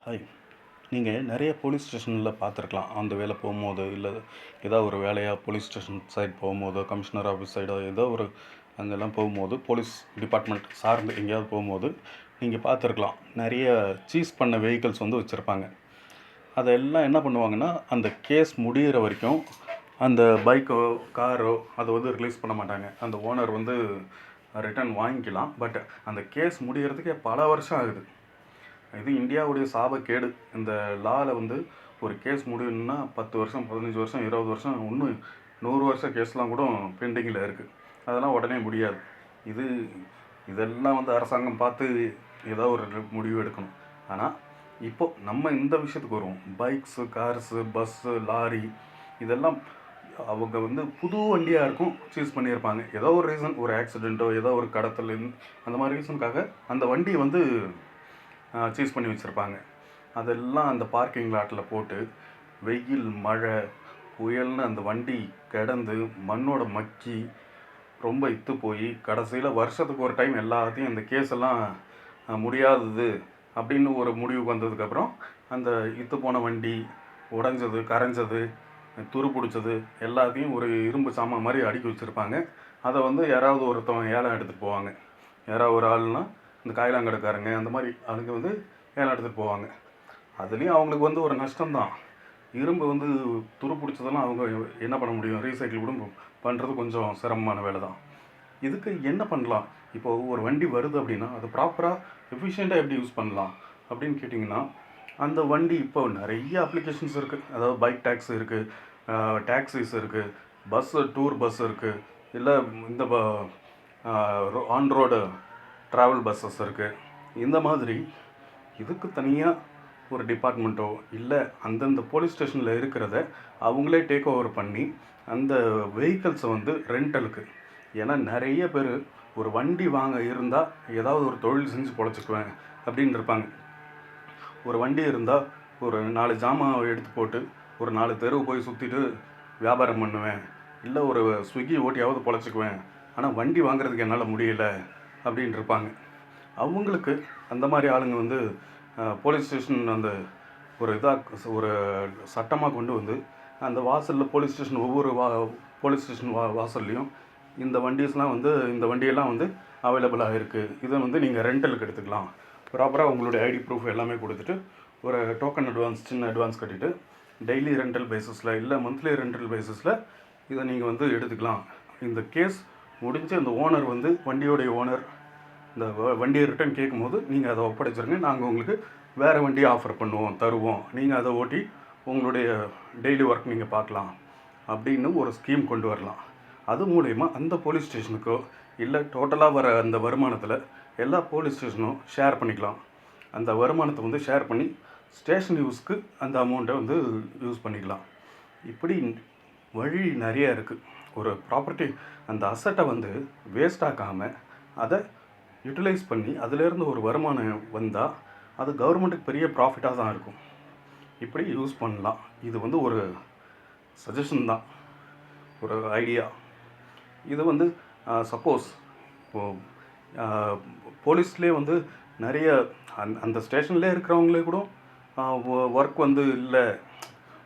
Hi. நீங்கள் நிறைய police ஸ்டேஷனில் பார்த்துருக்கலாம். அந்த வேலை போகும்போது, இல்லை ஏதோ ஒரு வேலையாக போலீஸ் ஸ்டேஷன் சைடு போகும்போதோ, கமிஷனர் ஆஃபீஸ் சைடோ ஏதோ ஒரு அங்கெல்லாம் போகும்போது, போலீஸ் டிபார்ட்மெண்ட் சார்ந்து எங்கேயாவது போகும்போது நீங்கள் பார்த்துருக்கலாம். நிறைய சீஸ் பண்ண வெஹிக்கிள்ஸ் வந்து வச்சுருப்பாங்க. அதெல்லாம் என்ன பண்ணுவாங்கன்னா, அந்த கேஸ் முடிகிற வரைக்கும் அந்த பைக்கோ காரோ அதை வந்து ரிலீஸ் பண்ண மாட்டாங்க. அந்த ஓனர் வந்து ரிட்டர்ன் வாங்கிக்கலாம். பட் அந்த கேஸ் முடிகிறதுக்கே பல வருஷம் ஆகுது. இது இந்தியாவுடைய சாபக்கேடு. இந்த லாவில் வந்து ஒரு கேஸ் முடியணும்னா 10 வருஷம், 15 வருஷம், 20 வருஷம், இன்னும் 100 வருஷம் கேஸ்லாம் கூட பெண்டிங்கில் இருக்குது. அதெல்லாம் உடனே முடியாது. இதெல்லாம் வந்து அரசாங்கம் பார்த்து ஏதோ ஒரு முடிவு எடுக்கணும். ஆனால் இப்போது நம்ம இந்த விஷயத்துக்கு வருவோம். பைக்ஸு, கார்ஸு, பஸ்ஸு, லாரி இதெல்லாம் அவங்க வந்து புது வண்டியாக இருக்கும் சீஸ் பண்ணியிருப்பாங்க. ஏதோ ஒரு ரீசன், ஒரு ஆக்சிடெண்ட்டோ ஏதோ ஒரு கடத்தல் அந்த மாதிரி ரீசனுக்காக அந்த வண்டி வந்து சீஸ் பண்ணி வச்சுருப்பாங்க. அதெல்லாம் அந்த பார்க்கிங் லாட்டில் போட்டு வெயில், மழை, புயல்னு அந்த வண்டி கிடந்து மண்ணோட மக்கி ரொம்ப இத்து போய் கடைசியில் வருஷத்துக்கு ஒரு டைம் எல்லாத்தையும் இந்த கேஸெல்லாம் முடியாதது அப்படின்னு ஒரு முடிவுக்கு வந்ததுக்கப்புறம் அந்த இத்து போன வண்டி உடைஞ்சது, கரைஞ்சது, துரு பிடிச்சது எல்லாத்தையும் ஒரு இரும்பு சாமான் மாதிரி அடுக்கி வச்சுருப்பாங்க. அதை வந்து யாராவது ஒருத்தவங்க ஏலம் எடுத்துகிட்டு போவாங்க. யாராவது ஒரு ஆள்னால் இந்த காய்லாங்கடைக்காரங்க அந்த மாதிரி அதுக்கு வந்து ஏலம் எடுத்துகிட்டு போவாங்க. அதுலேயும் அவங்களுக்கு வந்து ஒரு நஷ்டம்தான். இரும்பு வந்து துரு பிடிச்சதெல்லாம் அவங்க என்ன பண்ண முடியும்? ரீசைக்கிள் கூட பண்ணுறது கொஞ்சம் சிரமமான வேலை தான். இதுக்கு என்ன பண்ணலாம்? இப்போது ஒரு வண்டி வருது அப்படின்னா அது ப்ராப்பராக எஃபிஷியண்ட்டாக எப்படி யூஸ் பண்ணலாம் அப்படின்னு கேட்டிங்கன்னா, அந்த வண்டி இப்போ நிறைய அப்ளிகேஷன்ஸ் இருக்குது. அதாவது பைக் டேக்ஸி இருக்குது, டாக்ஸிஸ் இருக்குது, பஸ்ஸு, டூர் பஸ் இருக்குது, இல்லை இந்த ஆன் ரோடு ட்ராவல் பஸ்ஸஸ் இருக்குது. இந்த மாதிரி இதுக்கு தனியாக ஒரு டிபார்ட்மெண்ட்டோ இல்லை அந்தந்த போலீஸ் ஸ்டேஷனில் இருக்கிறத அவங்களே டேக் ஓவர் பண்ணி அந்த வெஹிக்கிள்ஸை வந்து ரெண்டலுக்கு. ஏன்னா நிறைய பேர் ஒரு வண்டி வாங்க இருந்தால் ஏதாவது ஒரு தொழில் செஞ்சு பொழைச்சிக்குவேன் அப்படின்னு இருப்பாங்க. ஒரு வண்டி இருந்தால் ஒரு 4 ஜாமான் எடுத்து போட்டு ஒரு 4 தெருவு போய் சுற்றிட்டு வியாபாரம் பண்ணுவேன், இல்லை ஒரு ஸ்விக்கி ஓட்டியாவது பொழைச்சிக்குவேன், ஆனால் வண்டி வாங்குறதுக்கு என்னால் முடியல அப்படின்னு இருப்பாங்க. அவங்களுக்கு அந்த மாதிரி ஆளுங்க வந்து போலீஸ் ஸ்டேஷன் அந்த ஒரு ஒரு சட்டமாக கொண்டு வந்து அந்த வாசலில் போலீஸ் ஸ்டேஷன் ஒவ்வொரு போலீஸ் ஸ்டேஷன் வாசல்லையும் இந்த வண்டிஸ்லாம் வந்து இந்த வண்டியெல்லாம் வந்து அவைலபிளாக இருக்குது, இதை வந்து நீங்கள் ரெண்டலுக்கு எடுத்துக்கலாம். ப்ராப்பராக உங்களுடைய ஐடி ப்ரூஃப் எல்லாமே கொடுத்துட்டு ஒரு டோக்கன் அட்வான்ஸ், சின்ன அட்வான்ஸ் கட்டிவிட்டு டெய்லி ரெண்டல் பேசிஸில் இல்லை மந்த்லி ரெண்டல் பேசிஸில் இதை நீங்கள் வந்து எடுத்துக்கலாம். இந்த கேஸ் முடிஞ்சு அந்த ஓனர் வந்து வண்டியோடைய ஓனர் இந்த வண்டியை ரிட்டர்ன் கேட்கும்போது நீங்கள் அதை ஒப்படைச்சிருங்க, நாங்கள் உங்களுக்கு வேறு வண்டியை ஆஃபர் பண்ணுவோம், தருவோம், நீங்கள் அதை ஓட்டி உங்களுடைய டெய்லி ஒர்க் நீங்கள் பார்க்கலாம் அப்படின்னு ஒரு ஸ்கீம் கொண்டு வரலாம். அது மூலயமா அந்த போலீஸ் ஸ்டேஷனுக்கோ இல்லை டோட்டலாக வர அந்த வருமானத்தில் எல்லா போலீஸ் ஸ்டேஷனும் ஷேர் பண்ணிக்கலாம். அந்த வருமானத்தை வந்து ஷேர் பண்ணி ஸ்டேஷன் யூஸ்க்கு அந்த அமௌண்ட்டை வந்து யூஸ் பண்ணிக்கலாம். இப்படி வழி நிறையா இருக்குது. ஒரு ப்ராப்பர்ட்டி அந்த அசட்டை வந்து வேஸ்ட் ஆக்காமல் அதை யூட்டிலைஸ் பண்ணி அதிலேருந்து ஒரு வருமானம் வந்தால் அது கவர்மெண்ட்டுக்கு பெரிய ப்ராஃபிட்டாக தான் இருக்கும். இப்படி யூஸ் பண்ணலாம். இது வந்து ஒரு சஜஷன் தான், ஒரு ஐடியா. இது வந்து சப்போஸ் இப்போது போலீஸ்லேயே வந்து நிறைய அந்த ஸ்டேஷன்லேயே இருக்கிறவங்களே கூட ஒர்க் வந்து இல்லை,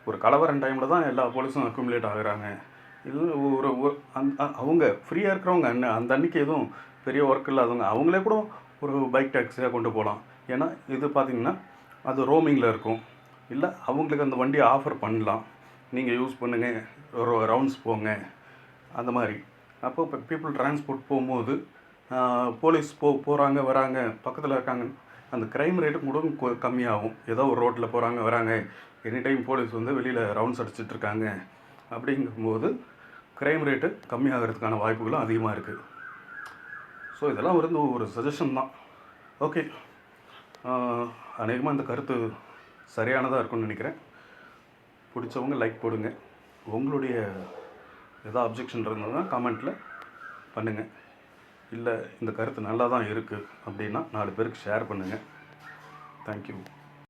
ஒரு கலவரம் டைமில் தான் எல்லா போலீஸும் அக்யூமுலேட் ஆகுறாங்க. இது ஒரு அவங்க ஃப்ரீயாக இருக்கிறவங்க அந்த அன்றைக்கி எதுவும் பெரிய ஒர்க் இல்லாதவங்க அவங்களே கூட ஒரு பைக் டாக்ஸியாக கொண்டு போகலாம். ஏன்னா இது பார்த்திங்கன்னா அது ரோமிங்கில் இருக்கும். இல்லை அவங்களுக்கு அந்த வண்டியை ஆஃபர் பண்ணலாம், நீங்கள் யூஸ் பண்ணுங்கள், ஒரு ரவுண்ட்ஸ் போங்க அந்த மாதிரி. அப்போ இப்போ பீப்புள் டிரான்ஸ்போர்ட் போகும்போது போலீஸ் போகிறாங்க வராங்க, பக்கத்தில் இருக்காங்க, அந்த க்ரைம் ரேட்டும் கூட கம்மியாகும். ஏதோ ஒரு ரோட்டில் போகிறாங்க வராங்க, எனி டைம் போலீஸ் வந்து வெளியில் ரவுண்ட்ஸ் அடிச்சிட்ருக்காங்க அப்படிங்கும்போது க்ரைம் ரேட்டு கம்மியாகிறதுக்கான வாய்ப்புகளும் அதிகமாக இருக்குது. ஸோ இதெல்லாம் வந்து ஒரு சஜஷன் தான். ஓகே, அநேகமாக இந்த கருத்து சரியானதாக இருக்கும்னு நினைக்கிறேன். பிடிச்சவங்க லைக் போடுங்க. உங்களுடைய எதாவது அப்ஜெக்ஷன் இருந்ததுன்னா கமெண்ட்டில் பண்ணுங்கள். இல்லை இந்த கருத்து நல்லா தான் இருக்குது அப்படின்னா 4 பேருக்கு ஷேர் பண்ணுங்கள். தேங்க்யூ.